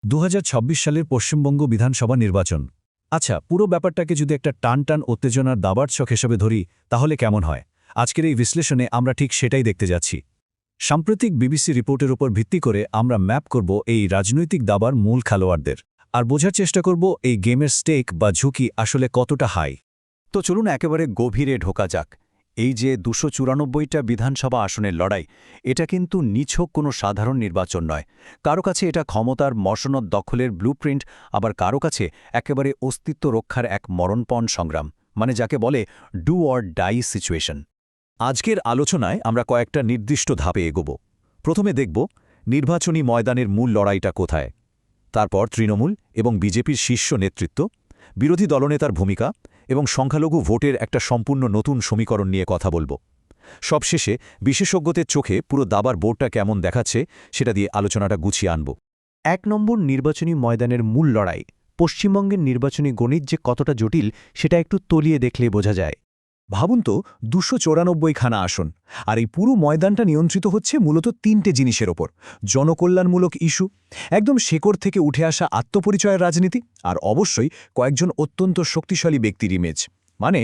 ২০২৬ সালের পশ্চিমবঙ্গ বিধানসভা নির্বাচন। আচ্ছা, পুরো ব্যাপারটাকে যদি একটা টান টান উত্তেজনার দাবার ছক হিসেবে ধরি তাহলে কেমন হয়? আজকের এই বিশ্লেষণে আমরা ঠিক সেটাই দেখতে যাচ্ছি। সাম্প্রতিক বিবিসি রিপোর্টের উপর ভিত্তি করে আমরা ম্যাপ করব এই রাজনৈতিক দাবার মূল খেলোয়াড়দের, আর বোঝার চেষ্টা করব এই গেমের স্টেক বা ঝুঁকি আসলে কতটা হাই। তো চলুন একেবারে গভীরে ঢোকা যাক। এই যে ২৯৪টা বিধানসভা আসনের লড়াই, এটা কিন্তু নিছক কোনো সাধারণ নির্বাচন নয়। কারো কাছে এটা ক্ষমতার মসনদ দখলের ব্লুপ্রিন্ট, আবার কারো কাছে একেবারে অস্তিত্ব রক্ষার এক মরণপণ সংগ্রাম, মানে যাকে বলে ডু অর ডাই সিচুয়েশন। আজকের আলোচনায় আমরা কয়েকটা নির্দিষ্ট ধাপে এগোব। প্রথমে দেখব নির্বাচনী ময়দানের মূল লড়াইটা কোথায়, তারপর তৃণমূল এবং বিজেপির শীর্ষ নেতৃত্ব, বিরোধী দলনেতার ভূমিকা এবং সংখ্যালঘু ভোটের একটা সম্পূর্ণ নতুন সমীকরণ নিয়ে কথা বলব। সবশেষে বিশেষজ্ঞদের চোখে পুরো দাবার বোর্ডটা কেমন দেখাচ্ছে সেটা দিয়ে আলোচনাটা গুছিয়ে আনব। ১ নম্বর নির্বাচনী ময়দানের মূল লড়াই। পশ্চিমবঙ্গের নির্বাচনী গণিত যে কতটা জটিল সেটা একটু তলিয়ে দেখলে বোঝা যায়। ভাবুন তো, ২৯৪খানা আসন, আর এই পুরো ময়দানটা নিয়ন্ত্রিত হচ্ছে মূলত তিনটে জিনিসের ওপর: জনকল্যাণমূলক ইস্যু, একদম শেকড় থেকে উঠে আসা আত্মপরিচয়ের রাজনীতি, আর অবশ্যই কয়েকজন অত্যন্ত শক্তিশালী ব্যক্তির ইমেজ। মানে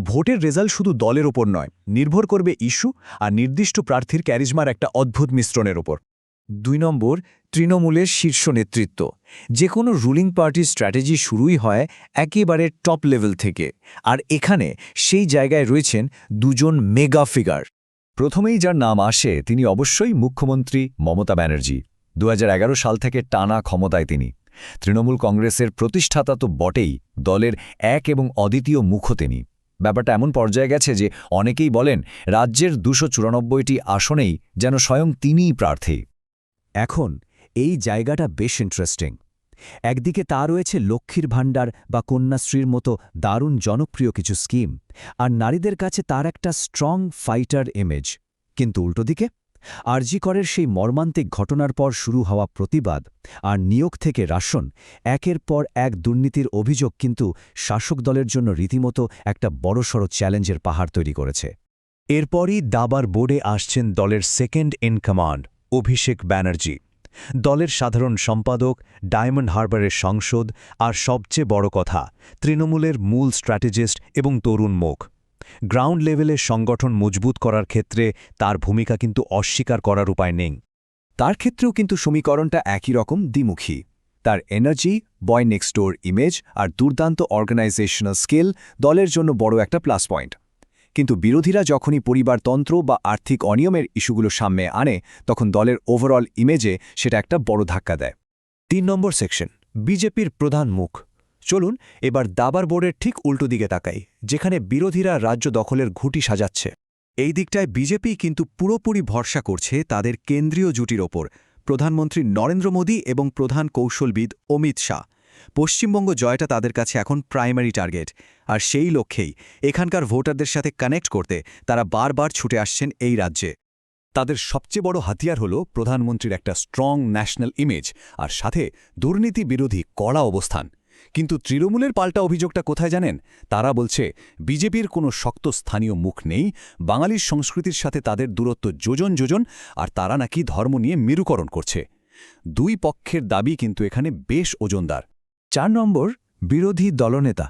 ভোটের রেজাল্ট শুধু দলের ওপর নয়, নির্ভর করবে ইস্যু আর নির্দিষ্ট প্রার্থীর ক্যারিজমার একটা অদ্ভুত মিশ্রণের ওপর। ২ নম্বর, তৃণমূলের শীর্ষ নেতৃত্ব। যে কোনো রুলিং পার্টির স্ট্র্যাটেজি শুরুই হয় একেবারে টপ লেভেল থেকে, আর এখানে সেই জায়গায় রয়েছেন দুজন মেগা ফিগার। প্রথমেই যার নাম আসে তিনি অবশ্যই মুখ্যমন্ত্রী মমতা ব্যানার্জি। ২০১১ সাল থেকে টানা ক্ষমতায় তিনি। তৃণমূল কংগ্রেসের প্রতিষ্ঠাতা তো বটেই, দলের এক এবং অদ্বিতীয় মুখও তিনি। ব্যাপারটা এমন পর্যায়ে গেছে যে অনেকেই বলেন রাজ্যের ২৯৪টি আসনেই যেন স্বয়ং তিনিই প্রার্থী। এখন এই জায়গাটা বেশ ইন্টারেস্টিং। একদিকে তা রয়েছে লক্ষ্মীর ভাণ্ডার বা কন্যাশ্রীর মতো দারুণ জনপ্রিয় কিছু স্কিম, আর নারীদের কাছে তার একটা স্ট্রং ফাইটার ইমেজ। কিন্তু উল্টোদিকে আরজি করের সেই মর্মান্তিক ঘটনার পর শুরু হওয়া প্রতিবাদ আর নিয়োগ থেকে রাশন, একের পর এক দুর্নীতির অভিযোগ কিন্তু শাসক দলের জন্য রীতিমতো একটা বড়সড় চ্যালেঞ্জের পাহাড় তৈরি করেছে। এরপরই দাবার বোর্ডে আসছেন দলের second in command Abhishek Banerjee, দলের সাধারণ সম্পাদক, ডায়মন্ড হারবারের সংসদ, আর সবচেয়ে বড় কথা তৃণমূলের মূল স্ট্র্যাটেজিস্ট এবং তরুণ মুখ। গ্রাউন্ড লেভেলের সংগঠন মজবুত করার ক্ষেত্রে তার ভূমিকা কিন্তু অস্বীকার করার উপায় নেই। তার ক্ষেত্রেও কিন্তু সমীকরণটা একই রকম দ্বিমুখী। তার energy, boy next door image আর দুর্দান্ত অর্গানাইজেশনাল স্কিল দলের জন্য বড় একটা প্লাস পয়েন্ট। কিন্তু বিরোধীরা যখনই পরিবারতন্ত্র বা আর্থিক অনিয়মের ইস্যুগুলো সামনে আনে, তখন দলের ওভারঅল ইমেজে সেটা একটা বড় ধাক্কা দেয়। ৩ নম্বর সেকশন, বিজেপির প্রধান মুখ। চলুন এবার দাবার বোর্ডের ঠিক উল্টো দিকে তাকাই, যেখানে বিরোধীরা রাজ্য দখলের ঘুঁটি সাজাচ্ছে। এই দিকটায় বিজেপি কিন্তু পুরোপুরি ভরসা করছে তাদের কেন্দ্রীয় জুটির ওপর, প্রধানমন্ত্রী নরেন্দ্র মোদী এবং প্রধান কৌশলবিদ অমিত শাহ। পশ্চিমবঙ্গ জয়টা তাদের কাছে এখন প্রাইমারি টার্গেট, আর সেই লক্ষ্যেই এখানকার ভোটারদের সাথে কানেক্ট করতে তারা বারবার ছুটে আসছেন এই রাজ্যে। তাদের সবচেয়ে বড় হাতিয়ার হল প্রধানমন্ত্রীর একটা স্ট্রং ন্যাশনাল ইমেজ, আর সাথে দুর্নীতি বিরোধী কড়া অবস্থান। কিন্তু তৃণমূলের পাল্টা অভিযোগটা কোথায় জানেন? তারা বলছে বিজেপির কোনো শক্ত স্থানীয় মুখ নেই, বাঙালির সংস্কৃতির সাথে তাদের দূরত্ব যোজন যোজন, আর তারা নাকি ধর্ম নিয়ে মেরুকরণ করছে। দুই পক্ষের দাবি কিন্তু এখানে বেশ ওজনদার। ৪ নম্বর, বিরোধী দলনেতা।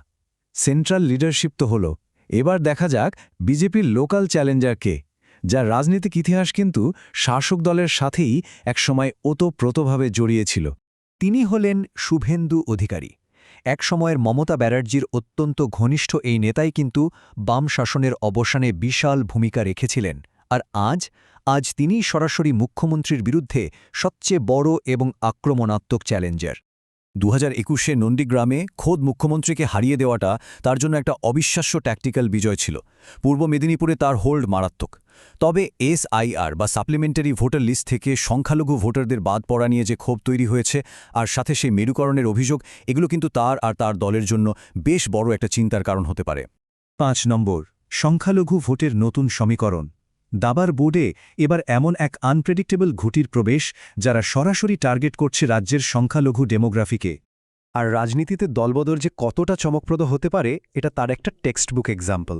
সেন্ট্রাল লিডারশিপ তো হল, এবার দেখা যাক বিজেপির লোকাল চ্যালেঞ্জার কে, যার রাজনৈতিক ইতিহাস কিন্তু শাসক দলের সাথেই একসময় ওতপ্রোতভাবে জড়িয়েছিল। তিনি হলেন শুভেন্দু অধিকারী। এক সময়ের মমতা ব্যানার্জির অত্যন্ত ঘনিষ্ঠ এই নেতাই কিন্তু বাম শাসনের অবসানে বিশাল ভূমিকা রেখেছিলেন, আর আজ তিনিই সরাসরি মুখ্যমন্ত্রীর বিরুদ্ধে সবচেয়ে বড় এবং আক্রমণাত্মক চ্যালেঞ্জার। ২০২১ নন্দীগ্রামে খোদ মুখ্যমন্ত্রীকে হারিয়ে দেওয়াটা তার জন্য একটা অবিশ্বাস্য ট্যাকটিক্যাল বিজয় ছিল। পূর্ব মেদিনীপুরে তার হোল্ড মারাত্মক। তবে এসআইআর বা সাপ্লিমেন্টারি ভোটার লিস্ট থেকে সংখ্যালঘু ভোটারদের বাদ পড়া নিয়ে যে ক্ষোভ তৈরি হয়েছে, আর সাথে সেই মেরুকরণের অভিযোগ, এগুলো কিন্তু তার আর তার দলের জন্য বেশ বড় একটা চিন্তার কারণ হতে পারে। ৫ নম্বর, সংখ্যালঘু ভোটের নতুন সমীকরণ। দাবার বোর্ডে এবার এমন এক আনপ্রেডিক্টেবল ঘুঁটির প্রবেশ, যারা সরাসরি টার্গেট করছে রাজ্যের সংখ্যালঘু ডেমোগ্রাফিকে। আর রাজনীতিতে দলবদল যে কতটা চমকপ্রদ হতে পারে, এটা তার একটা টেক্সটবুক এক্সাম্পল।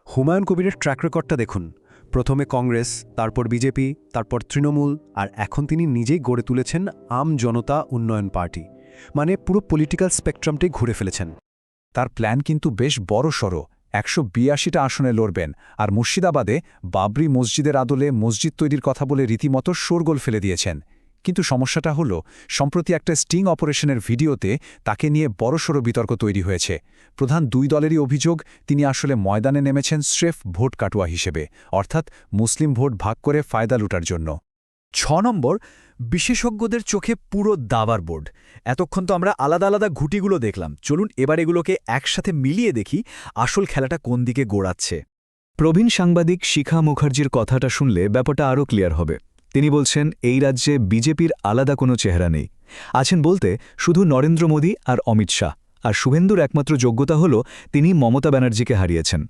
হুমায়ুন কবিরের ট্র্যাক রেকর্ডটা দেখুন। প্রথমে কংগ্রেস, তারপর বিজেপি, তারপর তৃণমূল, আর এখন তিনি নিজেই গড়ে তুলেছেন আম জনতা উন্নয়ন পার্টি। মানে পুরো পলিটিক্যাল স্পেকট্রামটাই ঘুরে ফেলেছেন। তার প্ল্যান কিন্তু বেশ বড়সড়। 182টা আসনে লড়বেন, আর মুর্শিদাবাদে বাবরি মসজিদের আদলে মসজিদ তৈরির কথা বলে রীতিমতো শোরগোল ফেলে দিয়েছেন। কিন্তু সমস্যাটা হলো, সম্প্রতি একটা স্টিং অপারেশনের ভিডিওতে তাকে নিয়ে বড়সড় বিতর্ক তৈরি হয়েছে। প্রধান দুই দলেরই অভিযোগ, তিনি আসলে ময়দানে নেমেছেন স্রেফ ভোট কাটুয়া হিসেবে, অর্থাৎ মুসলিম ভোট ভাগ করে ফায়দা লুটার জন্য। 6 নম্বর, বিশেষজ্ঞদের চোখে পুরো দাবার বোর্ড। এতক্ষণ তো আমরা আলাদা আলাদা ঘুঁটিগুলো দেখলাম, চলুন এবার এগুলোকে একসাথে মিলিয়ে দেখি আসল খেলাটা কোন দিকে গোড়াচ্ছে। প্রবীণ সাংবাদিক শিখা মুখার্জির কথাটা শুনলে ব্যাপারটা আরও ক্লিয়ার হবে। তিনি বলছেন, এই রাজ্যে বিজেপির আলাদা কোনো চেহারা নেই। আছেন বলতে শুধু নরেন্দ্র মোদী আর অমিত শাহ, আর শুভেন্দুর একমাত্র যোগ্যতা হল তিনি মমতা ব্যানার্জিকে হারিয়েছেন।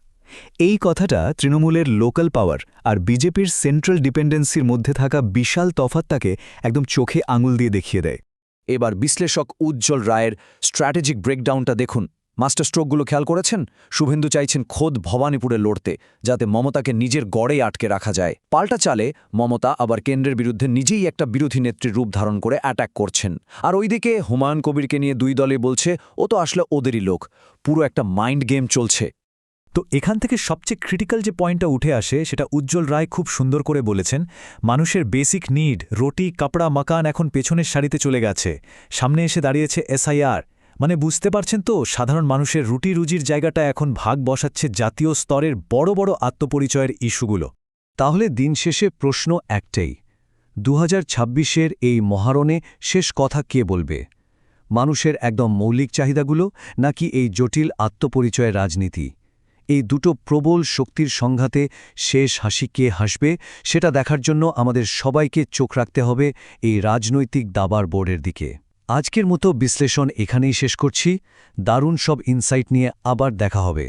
এই কথাটা তৃণমূলের লোকাল পাওয়ার আর বিজেপির সেন্ট্রাল ডিপেন্ডেন্সির মধ্যে থাকা বিশাল তফাৎটাকে একদম চোখে আঙুল দিয়ে দেখিয়ে দেয়। এবার বিশ্লেষক উজ্জ্বল রায়ের স্ট্র্যাটেজিক ব্রেকডাউনটা দেখুন। মাস্টার স্ট্রোকগুলো খেয়াল করেছেন? শুভেন্দু চাইছেন খোদ ভবানীপুরে লড়তে, যাতে মমতাকে নিজের গড়েই আটকে রাখা যায়। পাল্টা চালে মমতা আবার কেন্দ্রের বিরুদ্ধে নিজেই একটা বিরোধী নেত্রীর রূপ ধারণ করে অ্যাটাক করছেন। আর ওইদিকে হুমায়ুন কবিরকে নিয়ে দুই দলে বলছে ও তো আসলে ওদেরই লোক। পুরো একটা মাইন্ড গেম চলছে। তো এখান থেকে সবচেয়ে ক্রিটিক্যাল যে পয়েন্টটা উঠে আসে, সেটা উজ্জ্বল রায় খুব সুন্দর করে বলেছেন। মানুষের বেসিক নিড, রুটি, কাপড়া, মাকান এখন পেছনের সারিতে চলে গেছে। সামনে এসে দাঁড়িয়েছে এসআইআর। মানে বুঝতে পারছেন তো, সাধারণ মানুষের রুটি রুজির জায়গাটা এখন ভাগ বসাচ্ছে জাতীয় স্তরের বড় বড় আত্মপরিচয়ের ইস্যুগুলো। তাহলে দিন শেষে প্রশ্ন একটাই, 2026-এর এই মহারণে শেষ কথা কে বলবে? মানুষের একদম মৌলিক চাহিদাগুলো, নাকি এই জটিল আত্মপরিচয়ের রাজনীতি? এই দুটো প্রবল শক্তির সংঘাতে শেষ হাসি কে হাসবে, সেটা দেখার জন্য আমাদের সবাইকে চোখ রাখতে হবে এই রাজনৈতিক দাবার বোর্ডের দিকে। আজকের মতো বিশ্লেষণ এখানেই শেষ করছি। দারুণ সব ইনসাইট নিয়ে আবার দেখা হবে।